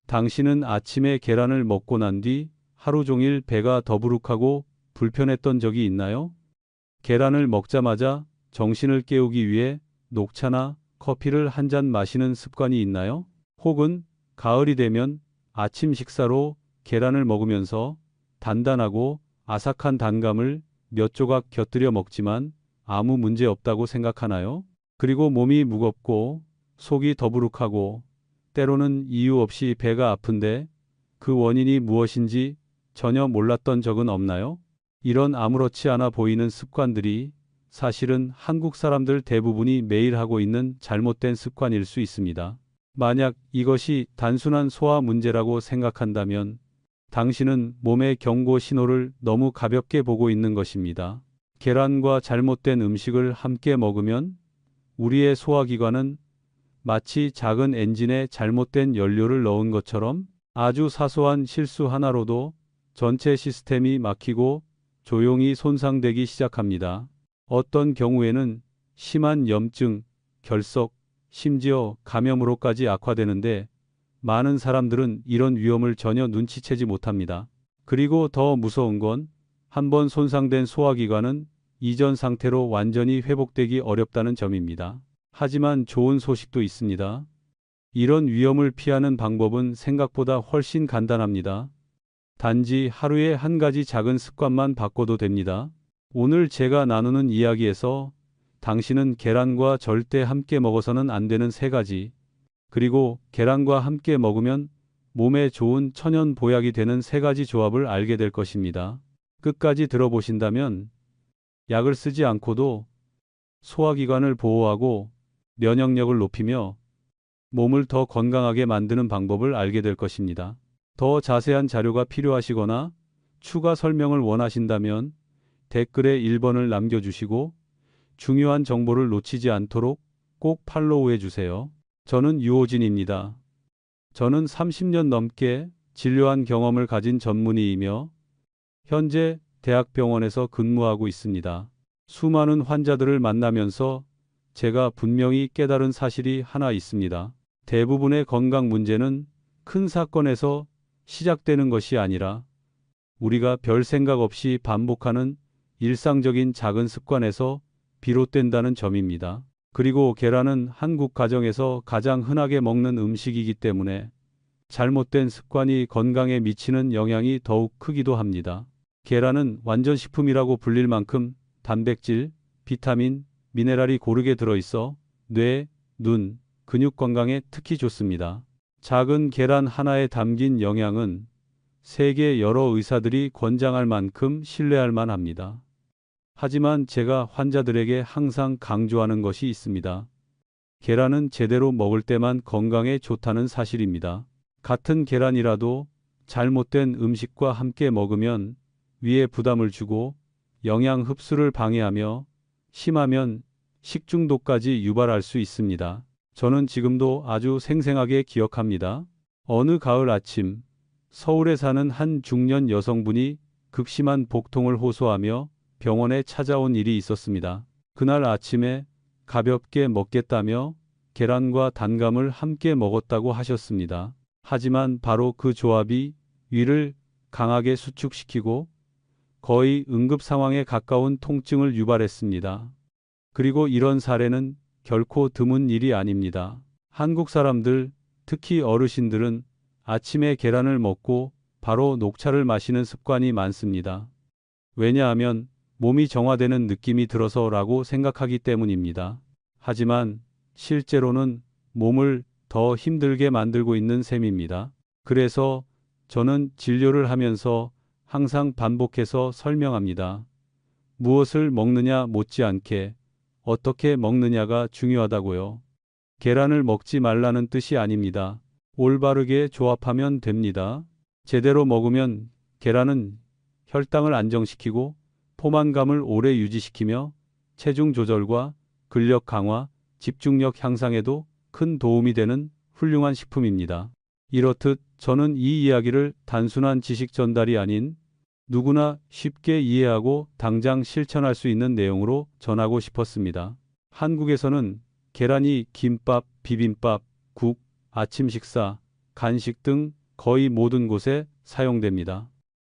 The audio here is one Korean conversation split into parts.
당신은 아침에 계란을 먹고 난 뒤 하루 종일 배가 더부룩하고 불편했던 적이 있나요? 계란을 먹자마자 정신을 깨우기 위해 녹차나 커피를 한 잔 마시는 습관이 있나요? 혹은 가을이 되면 아침 식사로 계란을 먹으면서 단단하고 아삭한 단감을 몇 조각 곁들여 먹지만 아무 문제 없다고 생각하나요? 그리고 몸이 무겁고 속이 더부룩하고 때로는 이유 없이 배가 아픈데 그 원인이 무엇인지 전혀 몰랐던 적은 없나요? 이런 아무렇지 않아 보이는 습관들이 사실은 한국 사람들 대부분이 매일 하고 있는 잘못된 습관일 수 있습니다. 만약 이것이 단순한 소화 문제라고 생각한다면 당신은 몸의 경고 신호를 너무 가볍게 보고 있는 것입니다. 계란과 잘못된 음식을 함께 먹으면 우리의 소화기관은 마치 작은 엔진에 잘못된 연료를 넣은 것처럼 아주 사소한 실수 하나로도 전체 시스템이 막히고 조용히 손상되기 시작합니다. 어떤 경우에는 심한 염증, 결석, 심지어 감염으로까지 악화되는데 많은 사람들은 이런 위험을 전혀 눈치채지 못합니다. 그리고 더 무서운 건 한번 손상된 소화기관은 이전 상태로 완전히 회복되기 어렵다는 점입니다. 하지만 좋은 소식도 있습니다. 이런 위험을 피하는 방법은 생각보다 훨씬 간단합니다. 단지 하루에 한 가지 작은 습관만 바꿔도 됩니다. 오늘 제가 나누는 이야기에서 당신은 계란과 절대 함께 먹어서는 안 되는 세 가지, 그리고 계란과 함께 먹으면 몸에 좋은 천연 보약이 되는 세 가지 조합을 알게 될 것입니다. 끝까지 들어보신다면 약을 쓰지 않고도 소화기관을 보호하고 면역력을 높이며 몸을 더 건강하게 만드는 방법을 알게 될 것입니다. 더 자세한 자료가 필요하시거나 추가 설명을 원하신다면 댓글에 1번을 남겨주시고 중요한 정보를 놓치지 않도록 꼭 팔로우해 주세요. 저는 유호진입니다. 저는 30년 넘게 진료한 경험을 가진 전문의이며 현재 대학병원에서 근무하고 있습니다. 수많은 환자들을 만나면서 제가 분명히 깨달은 사실이 하나 있습니다. 대부분의 건강 문제는 큰 사건에서 시작되는 것이 아니라 우리가 별 생각 없이 반복하는 일상적인 작은 습관에서 비롯된다는 점입니다. 그리고 계란은 한국 가정에서 가장 흔하게 먹는 음식이기 때문에 잘못된 습관이 건강에 미치는 영향이 더욱 크기도 합니다. 계란은 완전식품이라고 불릴 만큼 단백질, 비타민, 미네랄이 고르게 들어있어 뇌, 눈, 근육 건강에 특히 좋습니다. 작은 계란 하나에 담긴 영양은 세계 여러 의사들이 권장할 만큼 신뢰할 만합니다. 하지만 제가 환자들에게 항상 강조하는 것이 있습니다. 계란은 제대로 먹을 때만 건강에 좋다는 사실입니다. 같은 계란이라도 잘못된 음식과 함께 먹으면 위에 부담을 주고 영양 흡수를 방해하며 심하면 식중독까지 유발할 수 있습니다. 저는 지금도 아주 생생하게 기억합니다. 어느 가을 아침, 서울에 사는 한 중년 여성분이 극심한 복통을 호소하며 병원에 찾아온 일이 있었습니다. 그날 아침에 가볍게 먹겠다며 계란과 단감을 함께 먹었다고 하셨습니다. 하지만 바로 그 조합이 위를 강하게 수축시키고 거의 응급 상황에 가까운 통증을 유발했습니다. 그리고 이런 사례는 결코 드문 일이 아닙니다. 한국 사람들, 특히 어르신들은 아침에 계란을 먹고 바로 녹차를 마시는 습관이 많습니다. 왜냐하면 몸이 정화되는 느낌이 들어서라고 생각하기 때문입니다. 하지만 실제로는 몸을 더 힘들게 만들고 있는 셈입니다. 그래서 저는 진료를 하면서 항상 반복해서 설명합니다. 무엇을 먹느냐 못지않게 어떻게 먹느냐가 중요하다고요. 계란을 먹지 말라는 뜻이 아닙니다. 올바르게 조합하면 됩니다. 제대로 먹으면 계란은 혈당을 안정시키고 포만감을 오래 유지시키며 체중 조절과 근력 강화, 집중력 향상에도 큰 도움이 되는 훌륭한 식품입니다. 이렇듯 저는 이 이야기를 단순한 지식 전달이 아닌 누구나 쉽게 이해하고 당장 실천할 수 있는 내용으로 전하고 싶었습니다. 한국에서는 계란이 김밥, 비빔밥, 국, 아침 식사, 간식 등 거의 모든 곳에 사용됩니다.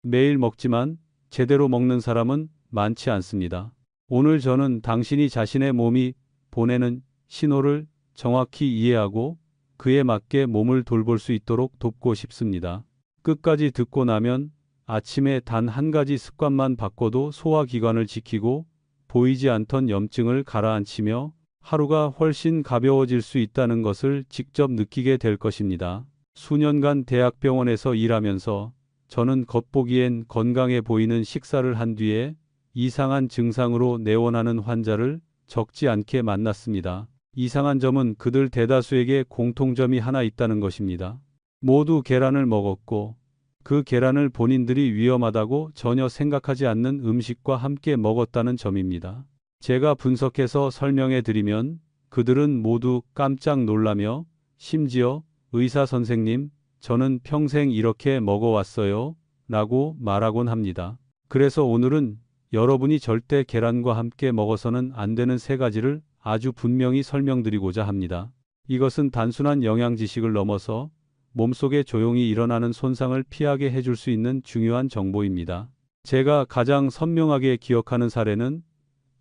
매일 먹지만 제대로 먹는 사람은 많지 않습니다. 오늘 저는 당신이 자신의 몸이 보내는 신호를 정확히 이해하고 그에 맞게 몸을 돌볼 수 있도록 돕고 싶습니다. 끝까지 듣고 나면 아침에 단 한 가지 습관만 바꿔도 소화기관을 지키고 보이지 않던 염증을 가라앉히며 하루가 훨씬 가벼워질 수 있다는 것을 직접 느끼게 될 것입니다. 수년간 대학병원에서 일하면서 저는 겉보기엔 건강해 보이는 식사를 한 뒤에 이상한 증상으로 내원하는 환자를 적지 않게 만났습니다. 이상한 점은 그들 대다수에게 공통점이 하나 있다는 것입니다. 모두 계란을 먹었고 그 계란을 본인들이 위험하다고 전혀 생각하지 않는 음식과 함께 먹었다는 점입니다. 제가 분석해서 설명해 드리면 그들은 모두 깜짝 놀라며 심지어 의사 선생님, 저는 평생 이렇게 먹어왔어요 라고 말하곤 합니다. 그래서 오늘은 여러분이 절대 계란과 함께 먹어서는 안 되는 세 가지를 아주 분명히 설명드리고자 합니다. 이것은 단순한 영양 지식을 넘어서 몸속에 조용히 일어나는 손상을 피하게 해줄 수 있는 중요한 정보입니다. 제가 가장 선명하게 기억하는 사례는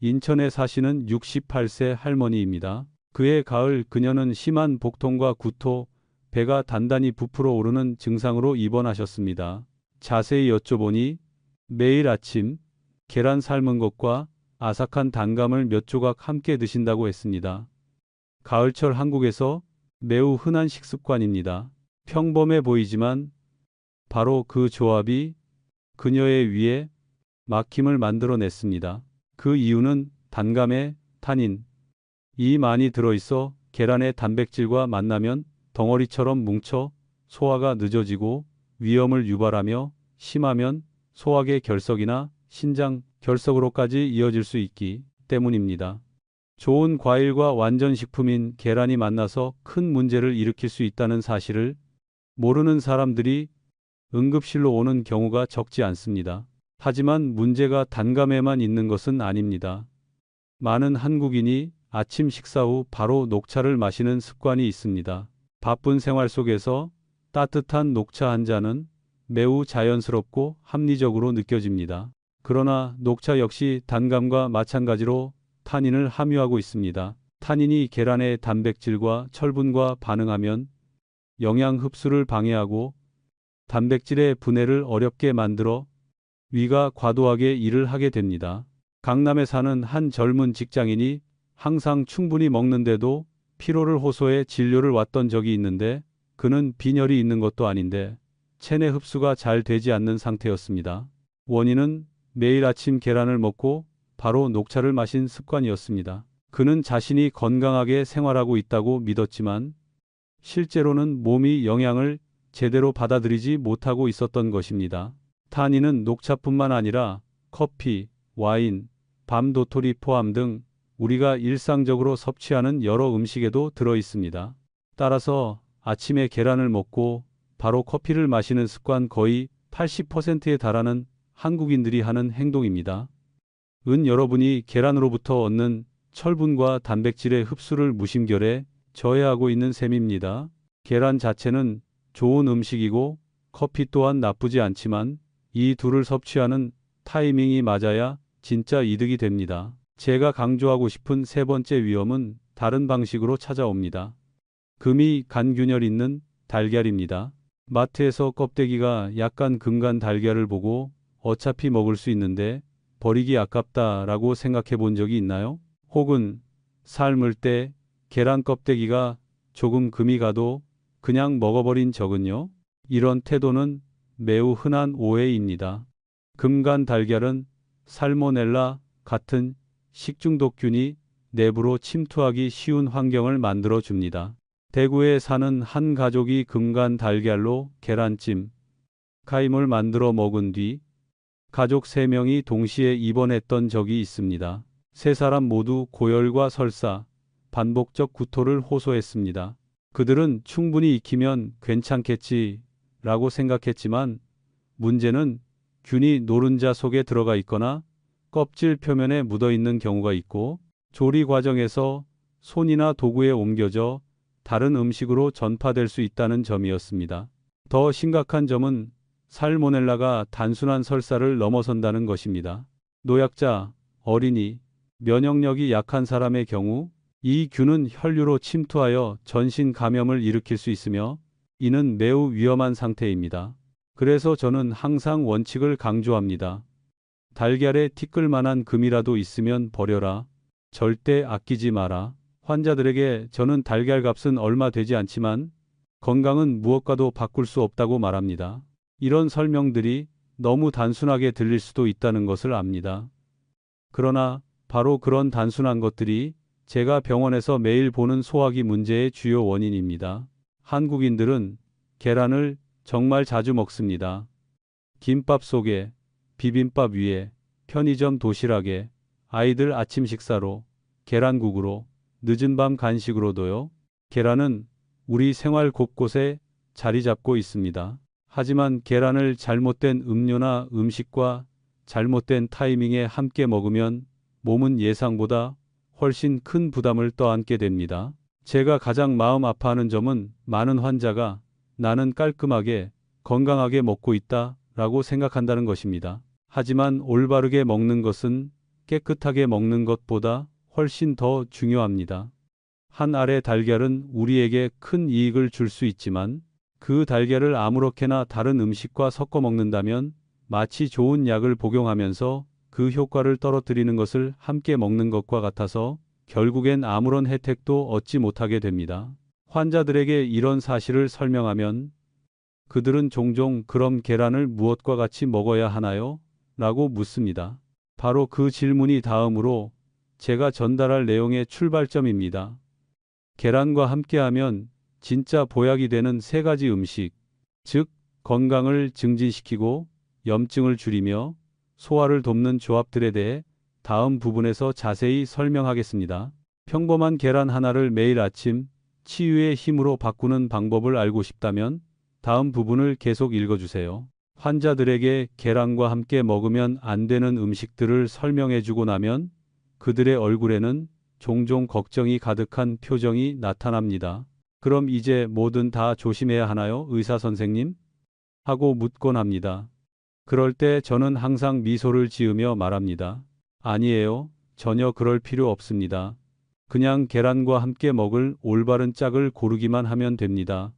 인천에 사시는 68세 할머니입니다. 그해 가을 그녀는 심한 복통과 구토, 배가 단단히 부풀어 오르는 증상으로 입원하셨습니다. 자세히 여쭤보니 매일 아침 계란 삶은 것과 아삭한 단감을 몇 조각 함께 드신다고 했습니다. 가을철 한국에서 매우 흔한 식습관입니다. 평범해 보이지만 바로 그 조합이 그녀의 위에 막힘을 만들어냈습니다. 그 이유는 단감에 타닌이 많이 들어있어 계란의 단백질과 만나면 덩어리처럼 뭉쳐 소화가 늦어지고 위염을 유발하며 심하면 소화계 결석이나 신장 결석으로까지 이어질 수 있기 때문입니다. 좋은 과일과 완전 식품인 계란이 만나서 큰 문제를 일으킬 수 있다는 사실을 모르는 사람들이 응급실로 오는 경우가 적지 않습니다. 하지만 문제가 단감에만 있는 것은 아닙니다. 많은 한국인이 아침 식사 후 바로 녹차를 마시는 습관이 있습니다. 바쁜 생활 속에서 따뜻한 녹차 한 잔은 매우 자연스럽고 합리적으로 느껴집니다. 그러나 녹차 역시 단감과 마찬가지로 타닌을 함유하고 있습니다. 타닌이 계란의 단백질과 철분과 반응하면 영양 흡수를 방해하고 단백질의 분해를 어렵게 만들어 위가 과도하게 일을 하게 됩니다. 강남에 사는 한 젊은 직장인이 항상 충분히 먹는데도 피로를 호소해 진료를 왔던 적이 있는데 그는 빈혈이 있는 것도 아닌데 체내 흡수가 잘 되지 않는 상태였습니다. 원인은 매일 아침 계란을 먹고 바로 녹차를 마신 습관이었습니다. 그는 자신이 건강하게 생활하고 있다고 믿었지만 실제로는 몸이 영양을 제대로 받아들이지 못하고 있었던 것입니다. 타닌은 녹차뿐만 아니라 커피, 와인, 밤도토리 포함 등 우리가 일상적으로 섭취하는 여러 음식에도 들어 있습니다. 따라서 아침에 계란을 먹고 바로 커피를 마시는 습관 거의 80%에 달하는 한국인들이 하는 행동입니다. 여러분이 계란으로부터 얻는 철분과 단백질의 흡수를 무심결에 저해하고 있는 셈입니다. 계란 자체는 좋은 음식이고 커피 또한 나쁘지 않지만 이 둘을 섭취하는 타이밍이 맞아야 진짜 이득이 됩니다. 제가 강조하고 싶은 세 번째 위험은 다른 방식으로 찾아옵니다. 금이 간균열 있는 달걀입니다. 마트에서 껍데기가 약간 금간 달걀을 보고 어차피 먹을 수 있는데 버리기 아깝다라고 생각해 본 적이 있나요? 혹은 삶을 때 계란 껍데기가 조금 금이 가도 그냥 먹어버린 적은요? 이런 태도는 매우 흔한 오해입니다. 금간 달걀은 살모넬라 같은 식중독균이 내부로 침투하기 쉬운 환경을 만들어 줍니다. 대구에 사는 한 가족이 금간 달걀로 계란찜, 가임을 만들어 먹은 뒤 가족 3명이 동시에 입원했던 적이 있습니다. 세 사람 모두 고열과 설사, 반복적 구토를 호소했습니다. 그들은 충분히 익히면 괜찮겠지라고 생각했지만 문제는 균이 노른자 속에 들어가 있거나 껍질 표면에 묻어 있는 경우가 있고 조리 과정에서 손이나 도구에 옮겨져 다른 음식으로 전파될 수 있다는 점이었습니다. 더 심각한 점은 살모넬라가 단순한 설사를 넘어선다는 것입니다. 노약자, 어린이, 면역력이 약한 사람의 경우 이 균은 혈류로 침투하여 전신 감염을 일으킬 수 있으며 이는 매우 위험한 상태입니다. 그래서 저는 항상 원칙을 강조합니다. 달걀에 티끌 만한 금이라도 있으면 버려라. 절대 아끼지 마라. 환자들에게 저는 달걀 값은 얼마 되지 않지만 건강은 무엇과도 바꿀 수 없다고 말합니다. 이런 설명들이 너무 단순하게 들릴 수도 있다는 것을 압니다. 그러나 바로 그런 단순한 것들이 제가 병원에서 매일 보는 소화기 문제의 주요 원인입니다. 한국인들은 계란을 정말 자주 먹습니다. 김밥 속에, 비빔밥 위에, 편의점 도시락에, 아이들 아침 식사로, 계란국으로, 늦은 밤 간식으로도요. 계란은 우리 생활 곳곳에 자리 잡고 있습니다. 하지만 계란을 잘못된 음료나 음식과 잘못된 타이밍에 함께 먹으면 몸은 예상보다 훨씬 큰 부담을 떠안게 됩니다. 제가 가장 마음 아파하는 점은 많은 환자가 나는 깔끔하게 건강하게 먹고 있다 라고 생각한다는 것입니다. 하지만 올바르게 먹는 것은 깨끗하게 먹는 것보다 훨씬 더 중요합니다. 한 알의 달걀은 우리에게 큰 이익을 줄 수 있지만 그 달걀을 아무렇게나 다른 음식과 섞어 먹는다면 마치 좋은 약을 복용하면서 그 효과를 떨어뜨리는 것을 함께 먹는 것과 같아서 결국엔 아무런 혜택도 얻지 못하게 됩니다. 환자들에게 이런 사실을 설명하면 그들은 종종 그럼 계란을 무엇과 같이 먹어야 하나요? 라고 묻습니다. 바로 그 질문이 다음으로 제가 전달할 내용의 출발점입니다. 계란과 함께하면 진짜 보약이 되는 세 가지 음식, 즉 건강을 증진시키고 염증을 줄이며 소화를 돕는 조합들에 대해 다음 부분에서 자세히 설명하겠습니다. 평범한 계란 하나를 매일 아침 치유의 힘으로 바꾸는 방법을 알고 싶다면 다음 부분을 계속 읽어주세요. 환자들에게 계란과 함께 먹으면 안 되는 음식들을 설명해주고 나면 그들의 얼굴에는 종종 걱정이 가득한 표정이 나타납니다. 그럼 이제 뭐든 다 조심해야 하나요, 의사 선생님? 하고 묻곤 합니다. 그럴 때 저는 항상 미소를 지으며 말합니다. 아니에요. 전혀 그럴 필요 없습니다. 그냥 계란과 함께 먹을 올바른 짝을 고르기만 하면 됩니다.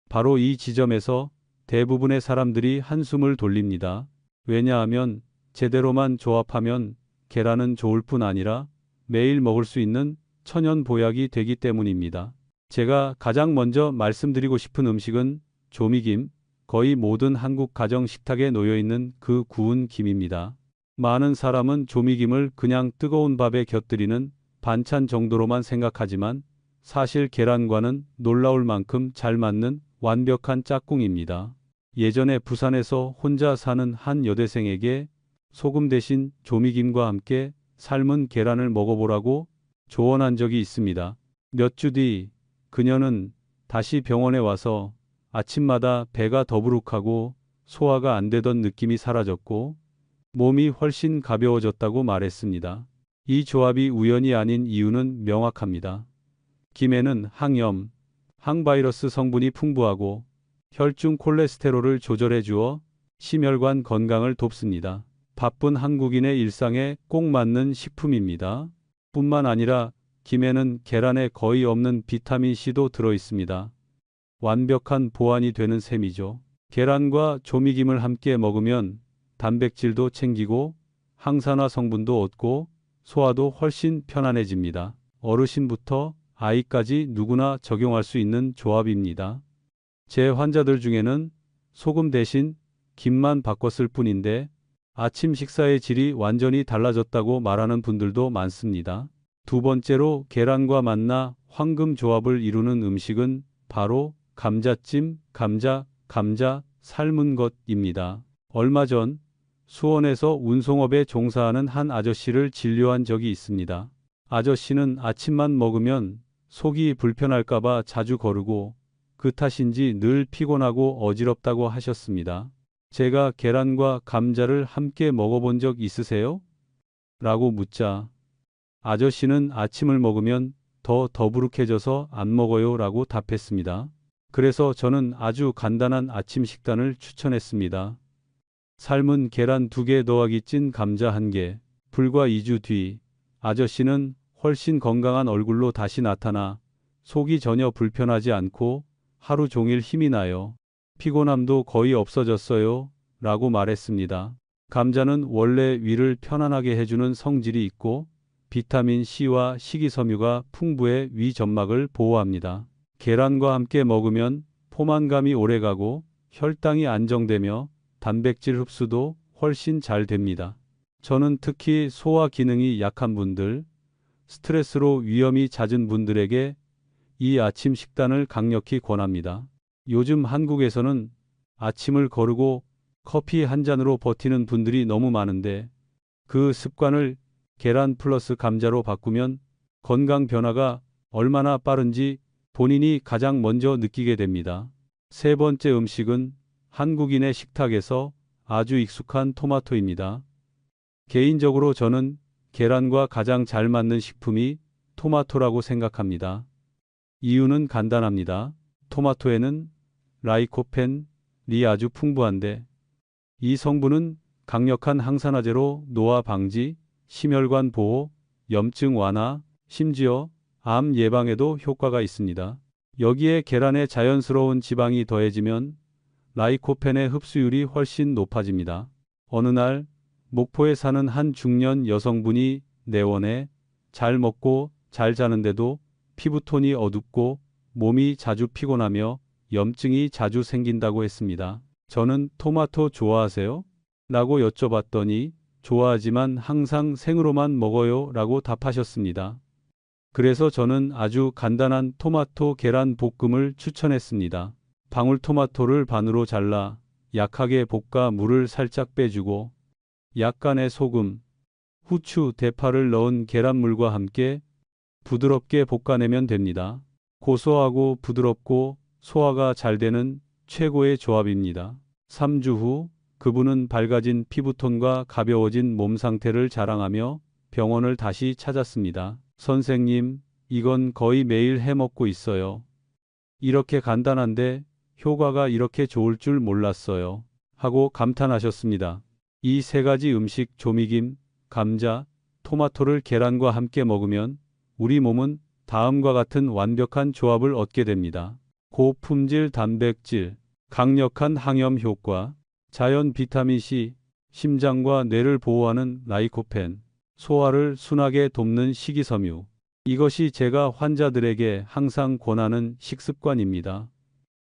바로 이 지점에서 대부분의 사람들이 한숨을 돌립니다. 왜냐하면 제대로만 조합하면 계란은 좋을 뿐 아니라 매일 먹을 수 있는 천연 보약이 되기 때문입니다. 제가 가장 먼저 말씀드리고 싶은 음식은 조미김, 거의 모든 한국 가정 식탁에 놓여 있는 그 구운 김입니다. 많은 사람은 조미김을 그냥 뜨거운 밥에 곁들이는 반찬 정도로만 생각하지만 사실 계란과는 놀라울 만큼 잘 맞는 완벽한 짝꿍입니다. 예전에 부산에서 혼자 사는 한 여대생에게 소금 대신 조미김과 함께 삶은 계란을 먹어보라고 조언한 적이 있습니다. 몇 주 뒤 그녀는 다시 병원에 와서 아침마다 배가 더부룩하고 소화가 안 되던 느낌이 사라졌고 몸이 훨씬 가벼워졌다고 말했습니다. 이 조합이 우연이 아닌 이유는 명확합니다. 김에는 항염, 항바이러스 성분이 풍부하고 혈중 콜레스테롤을 조절해 주어 심혈관 건강을 돕습니다. 바쁜 한국인의 일상에 꼭 맞는 식품입니다. 뿐만 아니라 김에는 계란에 거의 없는 비타민 C도 들어 있습니다. 완벽한 보완이 되는 셈이죠. 계란과 조미김을 함께 먹으면 단백질도 챙기고 항산화 성분도 얻고 소화도 훨씬 편안해집니다. 어르신부터 아이까지 누구나 적용할 수 있는 조합입니다. 제 환자들 중에는 소금 대신 김만 바꿨을 뿐인데 아침 식사의 질이 완전히 달라졌다고 말하는 분들도 많습니다. 두 번째로 계란과 만나 황금 조합을 이루는 음식은 바로 감자찜, 감자 삶은 것입니다. 얼마 전 수원에서 운송업에 종사하는 한 아저씨를 진료한 적이 있습니다. 아저씨는 아침만 먹으면 속이 불편할까봐 자주 거르고 그 탓인지 늘 피곤하고 어지럽다고 하셨습니다. 제가 계란과 감자를 함께 먹어본 적 있으세요? 라고 묻자 아저씨는 아침을 먹으면 더 더부룩해져서 안 먹어요 라고 답했습니다. 그래서 저는 아주 간단한 아침 식단을 추천했습니다. 삶은 계란 2개 더하기 찐 감자 1개. 불과 2주 뒤 아저씨는 훨씬 건강한 얼굴로 다시 나타나 속이 전혀 불편하지 않고 하루 종일 힘이 나요. 피곤함도 거의 없어졌어요. 라고 말했습니다. 감자는 원래 위를 편안하게 해주는 성질이 있고 비타민 C와 식이섬유가 풍부해 위 점막을 보호합니다. 계란과 함께 먹으면 포만감이 오래가고 혈당이 안정되며 단백질 흡수도 훨씬 잘 됩니다. 저는 특히 소화 기능이 약한 분들, 스트레스로 위염이 잦은 분들에게 이 아침 식단을 강력히 권합니다. 요즘 한국에서는 아침을 거르고 커피 한 잔으로 버티는 분들이 너무 많은데 그 습관을 계란 플러스 감자로 바꾸면 건강 변화가 얼마나 빠른지 본인이 가장 먼저 느끼게 됩니다. 세 번째 음식은 한국인의 식탁에서 아주 익숙한 토마토입니다. 개인적으로 저는 계란과 가장 잘 맞는 식품이 토마토라고 생각합니다. 이유는 간단합니다. 토마토에는 라이코펜이 아주 풍부한데 이 성분은 강력한 항산화제로 노화 방지, 심혈관 보호, 염증 완화, 심지어 암 예방에도 효과가 있습니다. 여기에 계란의 자연스러운 지방이 더해지면 라이코펜의 흡수율이 훨씬 높아집니다. 어느 날 목포에 사는 한 중년 여성분이 내원해 잘 먹고 잘 자는데도 피부톤이 어둡고 몸이 자주 피곤하며 염증이 자주 생긴다고 했습니다. 저는 토마토 좋아하세요? 라고 여쭤봤더니 좋아하지만 항상 생으로만 먹어요 라고 답하셨습니다. 그래서 저는 아주 간단한 토마토 계란 볶음을 추천했습니다. 방울토마토를 반으로 잘라 약하게 볶아 물을 살짝 빼주고 약간의 소금, 후추, 대파를 넣은 계란물과 함께 부드럽게 볶아내면 됩니다. 고소하고 부드럽고 소화가 잘 되는 최고의 조합입니다. 3주 후 그분은 밝아진 피부톤과 가벼워진 몸 상태를 자랑하며 병원을 다시 찾았습니다. 선생님, 이건 거의 매일 해 먹고 있어요. 이렇게 간단한데 효과가 이렇게 좋을 줄 몰랐어요. 하고 감탄하셨습니다. 이 세 가지 음식 조미김, 감자, 토마토를 계란과 함께 먹으면 우리 몸은 다음과 같은 완벽한 조합을 얻게 됩니다. 고품질 단백질, 강력한 항염 효과, 자연 비타민C, 심장과 뇌를 보호하는 라이코펜, 소화를 순하게 돕는 식이섬유. 이것이 제가 환자들에게 항상 권하는 식습관입니다.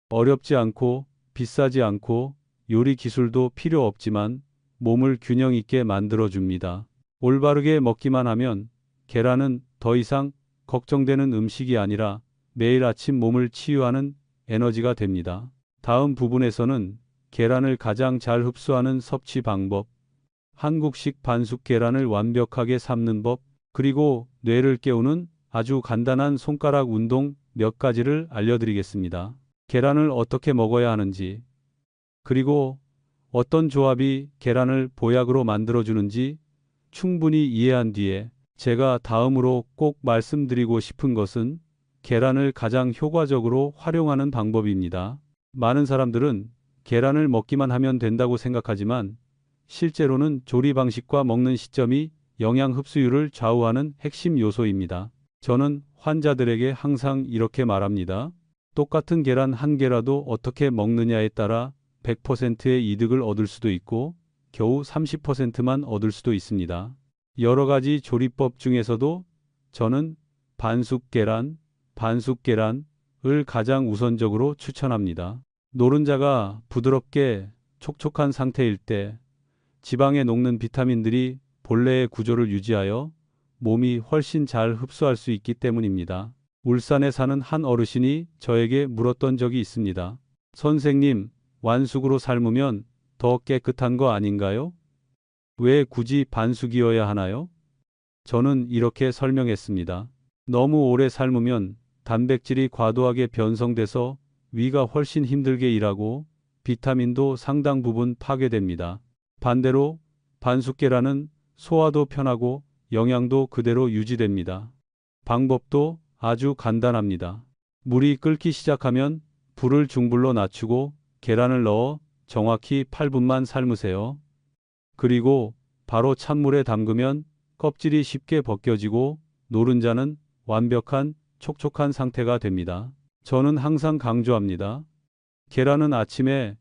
어렵지 않고 비싸지 않고 요리 기술도 필요 없지만 몸을 균형 있게 만들어줍니다. 올바르게 먹기만 하면 계란은 더 이상 걱정되는 음식이 아니라 매일 아침 몸을 치유하는 에너지가 됩니다. 다음 부분에서는 계란을 가장 잘 흡수하는 섭취 방법, 한국식 반숙 계란을 완벽하게 삶는 법, 그리고 뇌를 깨우는 아주 간단한 손가락 운동 몇 가지를 알려드리겠습니다. 계란을 어떻게 먹어야 하는지, 그리고 어떤 조합이 계란을 보약으로 만들어주는지 충분히 이해한 뒤에 제가 다음으로 꼭 말씀드리고 싶은 것은 계란을 가장 효과적으로 활용하는 방법입니다. 많은 사람들은 계란을 먹기만 하면 된다고 생각하지만 실제로는 조리 방식과 먹는 시점이 영양 흡수율을 좌우하는 핵심 요소입니다. 저는 환자들에게 항상 이렇게 말합니다. 똑같은 계란 한 개라도 어떻게 먹느냐에 따라 100%의 이득을 얻을 수도 있고 겨우 30%만 얻을 수도 있습니다. 여러 가지 조리법 중에서도 저는 반숙 계란을 가장 우선적으로 추천합니다. 노른자가 부드럽게 촉촉한 상태일 때 지방에 녹는 비타민들이 본래의 구조를 유지하여 몸이 훨씬 잘 흡수할 수 있기 때문입니다. 울산에 사는 한 어르신이 저에게 물었던 적이 있습니다. 선생님, 완숙으로 삶으면 더 깨끗한 거 아닌가요? 왜 굳이 반숙이어야 하나요? 저는 이렇게 설명했습니다. 너무 오래 삶으면 단백질이 과도하게 변성돼서 위가 훨씬 힘들게 일하고 비타민도 상당 부분 파괴됩니다. 반대로 반숙 계란은 소화도 편하고 영양도 그대로 유지됩니다. 방법도 아주 간단합니다. 물이 끓기 시작하면 불을 중불로 낮추고 계란을 넣어 정확히 8분만 삶으세요. 그리고 바로 찬물에 담그면 껍질이 쉽게 벗겨지고 노른자는 완벽한 촉촉한 상태가 됩니다. 저는 항상 강조합니다. 계란은 아침에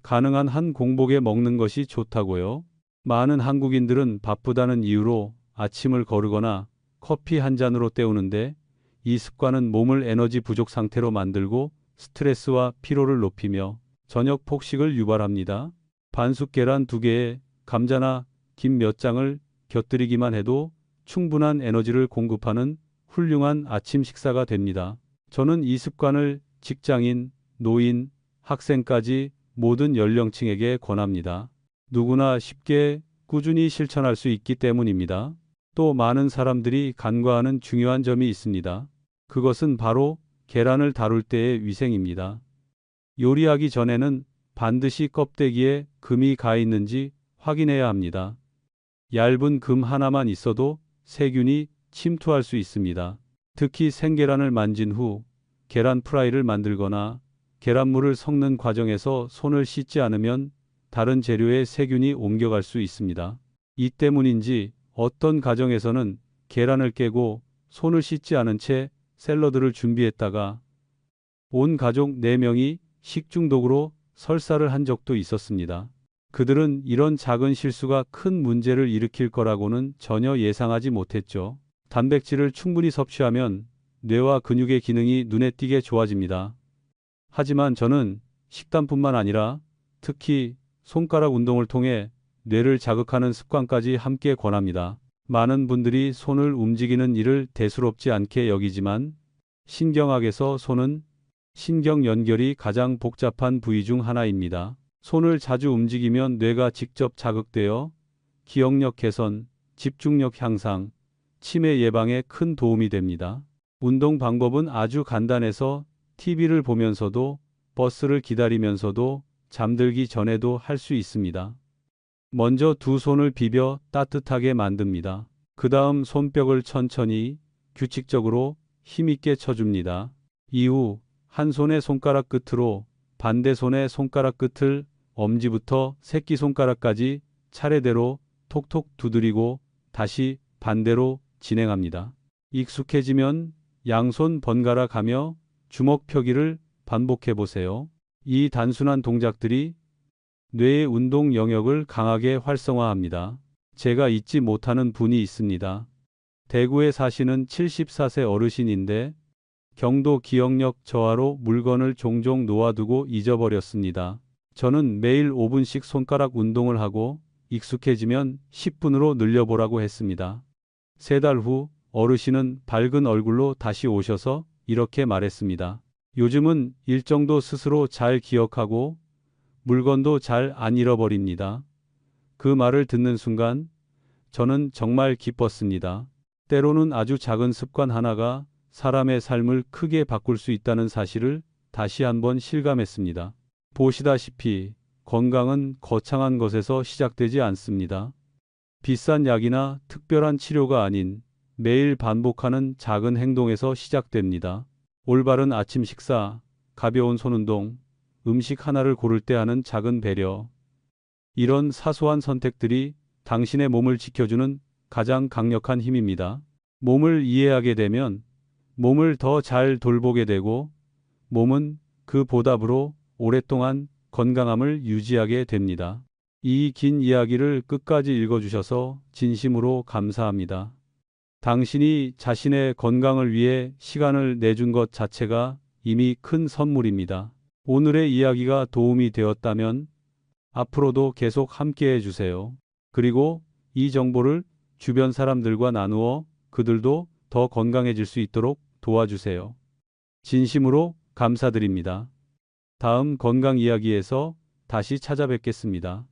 가능한 한 공복에 먹는 것이 좋다고요. 많은 한국인들은 바쁘다는 이유로 아침을 거르거나 커피 한 잔으로 때우는데 이 습관은 몸을 에너지 부족 상태로 만들고 스트레스와 피로를 높이며 저녁 폭식을 유발합니다. 반숙 계란 2개에 감자나 김 몇 장을 곁들이기만 해도 충분한 에너지를 공급하는 훌륭한 아침 식사가 됩니다. 저는 이 습관을 직장인, 노인, 학생까지 모든 연령층에게 권합니다. 누구나 쉽게 꾸준히 실천할 수 있기 때문입니다. 또 많은 사람들이 간과하는 중요한 점이 있습니다. 그것은 바로 계란을 다룰 때의 위생입니다. 요리하기 전에는 반드시 껍데기에 금이 가 있는지 확인해야 합니다. 얇은 금 하나만 있어도 세균이 침투할 수 있습니다. 특히 생계란을 만진 후 계란 프라이를 만들거나 계란물을 섞는 과정에서 손을 씻지 않으면 다른 재료에 세균이 옮겨갈 수 있습니다. 이 때문인지 어떤 가정에서는 계란을 깨고 손을 씻지 않은 채 샐러드를 준비했다가 온 가족 4명이 식중독으로 설사를 한 적도 있었습니다. 그들은 이런 작은 실수가 큰 문제를 일으킬 거라고는 전혀 예상하지 못했죠. 단백질을 충분히 섭취하면 뇌와 근육의 기능이 눈에 띄게 좋아집니다. 하지만 저는 식단뿐만 아니라 특히 손가락 운동을 통해 뇌를 자극하는 습관까지 함께 권합니다. 많은 분들이 손을 움직이는 일을 대수롭지 않게 여기지만 신경학에서 손은 신경 연결이 가장 복잡한 부위 중 하나입니다. 손을 자주 움직이면 뇌가 직접 자극되어 기억력 개선, 집중력 향상, 치매 예방에 큰 도움이 됩니다. 운동 방법은 아주 간단해서 TV를 보면서도 버스를 기다리면서도 잠들기 전에도 할 수 있습니다. 먼저 두 손을 비벼 따뜻하게 만듭니다. 그 다음 손뼉을 천천히 규칙적으로 힘있게 쳐줍니다. 이후 한 손의 손가락 끝으로 반대 손의 손가락 끝을 엄지부터 새끼손가락까지 차례대로 톡톡 두드리고 다시 반대로 진행합니다. 익숙해지면 양손 번갈아 가며 주먹 펴기를 반복해 보세요. 이 단순한 동작들이 뇌의 운동 영역을 강하게 활성화합니다. 제가 잊지 못하는 분이 있습니다. 대구에 사시는 74세 어르신인데 경도 기억력 저하로 물건을 종종 놓아두고 잊어버렸습니다. 저는 매일 5분씩 손가락 운동을 하고 익숙해지면 10분으로 늘려보라고 했습니다. 3달 후 어르신은 밝은 얼굴로 다시 오셔서 이렇게 말했습니다. 요즘은 일정도 스스로 잘 기억하고 물건도 잘 안 잃어버립니다. 그 말을 듣는 순간 저는 정말 기뻤습니다. 때로는 아주 작은 습관 하나가 사람의 삶을 크게 바꿀 수 있다는 사실을 다시 한번 실감했습니다. 보시다시피 건강은 거창한 것에서 시작되지 않습니다. 비싼 약이나 특별한 치료가 아닌 매일 반복하는 작은 행동에서 시작됩니다. 올바른 아침 식사, 가벼운 손운동, 음식 하나를 고를 때 하는 작은 배려. 이런 사소한 선택들이 당신의 몸을 지켜주는 가장 강력한 힘입니다. 몸을 이해하게 되면 몸을 더 잘 돌보게 되고 몸은 그 보답으로 오랫동안 건강함을 유지하게 됩니다. 이 긴 이야기를 끝까지 읽어주셔서 진심으로 감사합니다. 당신이 자신의 건강을 위해 시간을 내준 것 자체가 이미 큰 선물입니다. 오늘의 이야기가 도움이 되었다면 앞으로도 계속 함께 해주세요. 그리고 이 정보를 주변 사람들과 나누어 그들도 더 건강해질 수 있도록 도와주세요. 진심으로 감사드립니다. 다음 건강 이야기에서 다시 찾아뵙겠습니다.